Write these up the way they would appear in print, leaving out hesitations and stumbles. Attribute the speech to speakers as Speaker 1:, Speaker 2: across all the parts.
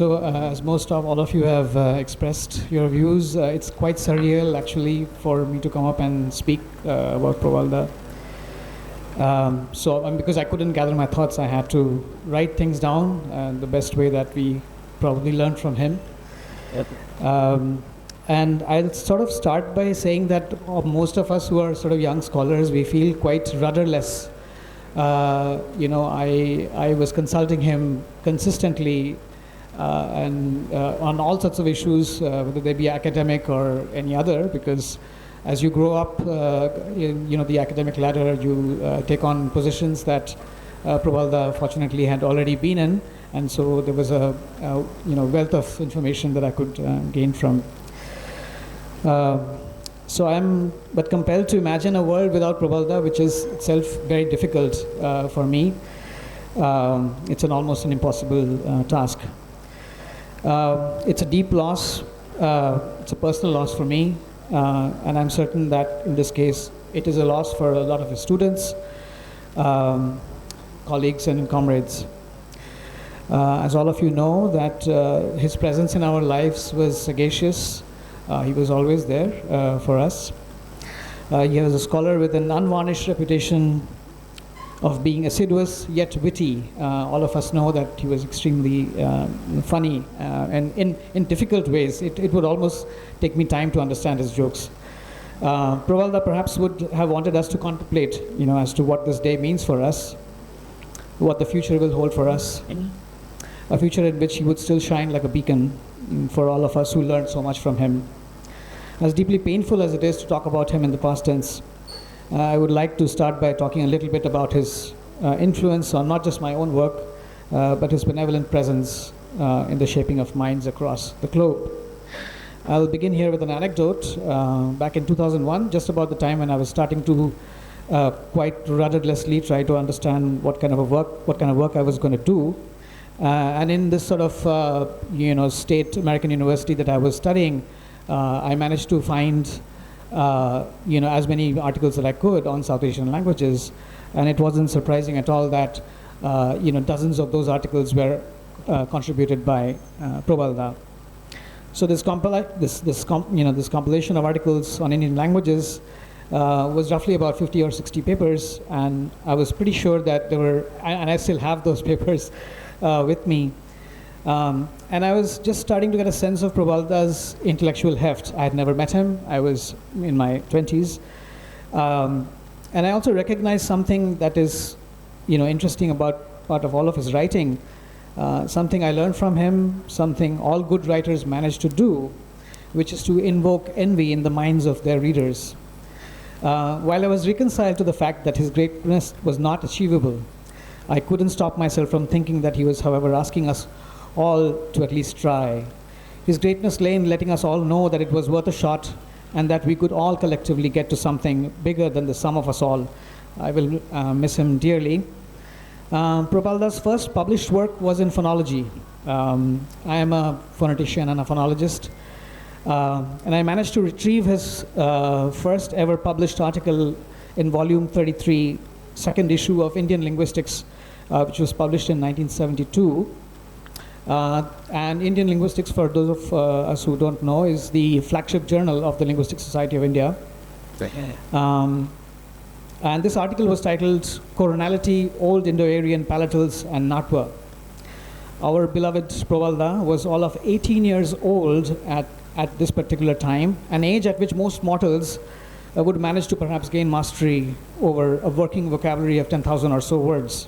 Speaker 1: As most of all of you have expressed your views, it's quite surreal actually for me to come up and speak about Probal Da. Because I couldn't gather my thoughts, I had to write things down the best way that we probably learned from him.
Speaker 2: Yep.
Speaker 1: And I'll sort of start by saying that most of us who are sort of young scholars, we feel quite rudderless. I was consulting him consistently and on all sorts of issues, whether they be academic or any other, because as you grow up, in the academic ladder, you take on positions that Probal Da fortunately had already been in, and so there was a wealth of information that I could gain from. So I'm but compelled to imagine a world without Probal Da, which is itself very difficult for me. It's almost an impossible task. It's a deep loss. It's a personal loss for me, and I'm certain that in this case it is a loss for a lot of his students, colleagues and comrades. As all of you know, that his presence in our lives was sagacious. He was always there for us. He was a scholar with an unvarnished reputation of being assiduous yet witty. All of us know that he was extremely funny and in difficult ways. It would almost take me time to understand his jokes. Probal Da perhaps would have wanted us to contemplate, as to what this day means for us, what the future will hold for us, a future in which he would still shine like a beacon for all of us who learned so much from him. As deeply painful as it is to talk about him in the past tense, I would like to start by talking a little bit about his influence on not just my own work, but his benevolent presence in the shaping of minds across the globe. I'll begin here with an anecdote. Back in 2001, just about the time when I was starting to quite rudderlessly try to understand what kind of work I was going to do, and in this sort of state American university that I was studying, I managed to find as many articles that I could on South Asian languages, and it wasn't surprising at all that dozens of those articles were contributed by Probal Da. So this compilation of articles on Indian languages was roughly about 50 or 60 papers, and I was pretty sure that there were, and I still have those papers with me. And I was just starting to get a sense of Probal Da's intellectual heft. I had never met him. I was in my 20s. And I also recognized something that is, interesting about part of all of his writing, something I learned from him, something all good writers manage to do, which is to invoke envy in the minds of their readers. While I was reconciled to the fact that his greatness was not achievable, I couldn't stop myself from thinking that he was, however, asking us all to at least try. His greatness lay in letting us all know that it was worth a shot and that we could all collectively get to something bigger than the sum of us all. I will miss him dearly. Probal Da's first published work was in phonology. I am a phonetician and a phonologist, and I managed to retrieve his first ever published article in volume 33, second issue of Indian Linguistics, which was published in 1972. And Indian Linguistics, for those of us who don't know, is the flagship journal of the Linguistic Society of India. And this article was titled Coronality, Old Indo-Aryan Palatals and Natwa. Our beloved Probal Da was all of 18 years old at this particular time, an age at which most mortals would manage to perhaps gain mastery over a working vocabulary of 10,000 or so words.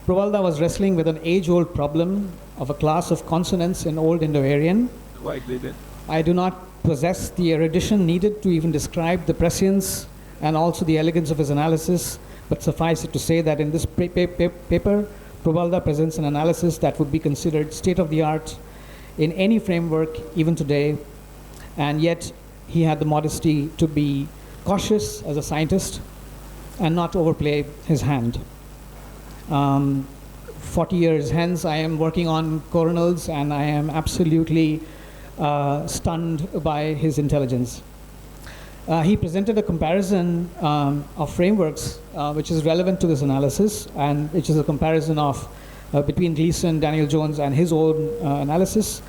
Speaker 1: Probal Da was wrestling with an age-old problem of a class of consonants in Old Indo-Aryan.
Speaker 2: Quite did it.
Speaker 1: I do not possess the erudition needed to even describe the prescience and also the elegance of his analysis, but suffice it to say that in this paper, Probal Da presents an analysis that would be considered state-of-the-art in any framework, even today, and yet he had the modesty to be cautious as a scientist and not overplay his hand. 40 years hence, I am working on coronals, and I am absolutely stunned by his intelligence. He presented a comparison of frameworks which is relevant to this analysis, and which is a comparison of between Gleason, Daniel Jones, and his own analysis.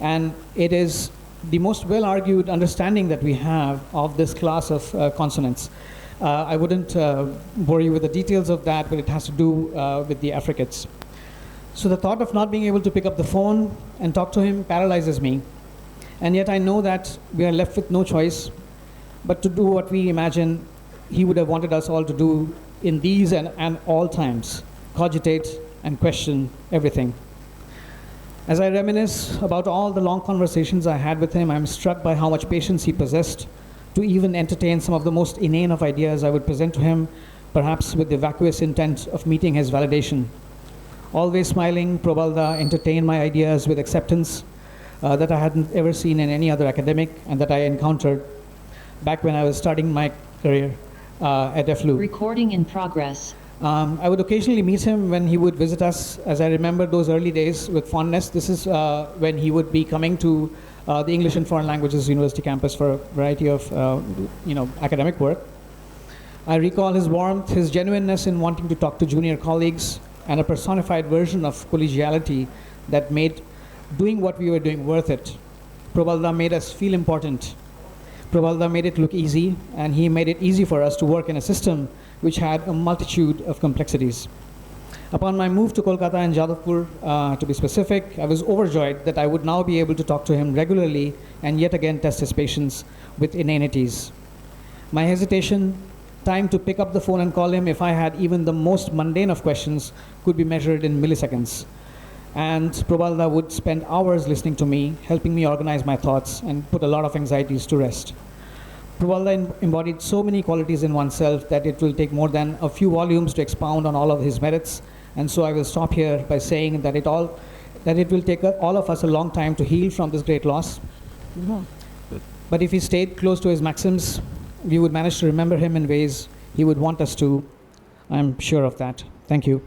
Speaker 1: And it is the most well-argued understanding that we have of this class of consonants. I wouldn't bore you with the details of that, but it has to do with the affricates. So the thought of not being able to pick up the phone and talk to him paralyzes me. And yet I know that we are left with no choice but to do what we imagine he would have wanted us all to do in these and all times: cogitate and question everything. As I reminisce about all the long conversations I had with him, I'm struck by how much patience he possessed to even entertain some of the most inane of ideas I would present to him, perhaps with the vacuous intent of meeting his validation. Always smiling, Probal Da entertained my ideas with acceptance that I hadn't ever seen in any other academic and that I encountered back when I was starting my career at FLU.
Speaker 2: Recording in progress.
Speaker 1: I would occasionally meet him when he would visit us, as I remember those early days with fondness. This is when he would be coming to the English and Foreign Languages University campus for a variety of academic work. I recall his warmth, his genuineness in wanting to talk to junior colleagues, and a personified version of collegiality that made doing what we were doing worth it. Probal Da made us feel important. Probal Da made it look easy, and he made it easy for us to work in a system which had a multitude of complexities. Upon my move to Kolkata and Jadavpur, to be specific, I was overjoyed that I would now be able to talk to him regularly and yet again test his patience with inanities. My hesitation, time to pick up the phone and call him if I had even the most mundane of questions, could be measured in milliseconds. And Probal Da would spend hours listening to me, helping me organize my thoughts and put a lot of anxieties to rest. Probal Da embodied so many qualities in oneself that it will take more than a few volumes to expound on all of his merits. And so I will stop here by saying that it will take all of us a long time to heal from this great loss. But if he stayed close to his maxims, we would manage to remember him in ways he would want us to. I'm sure of that. Thank you.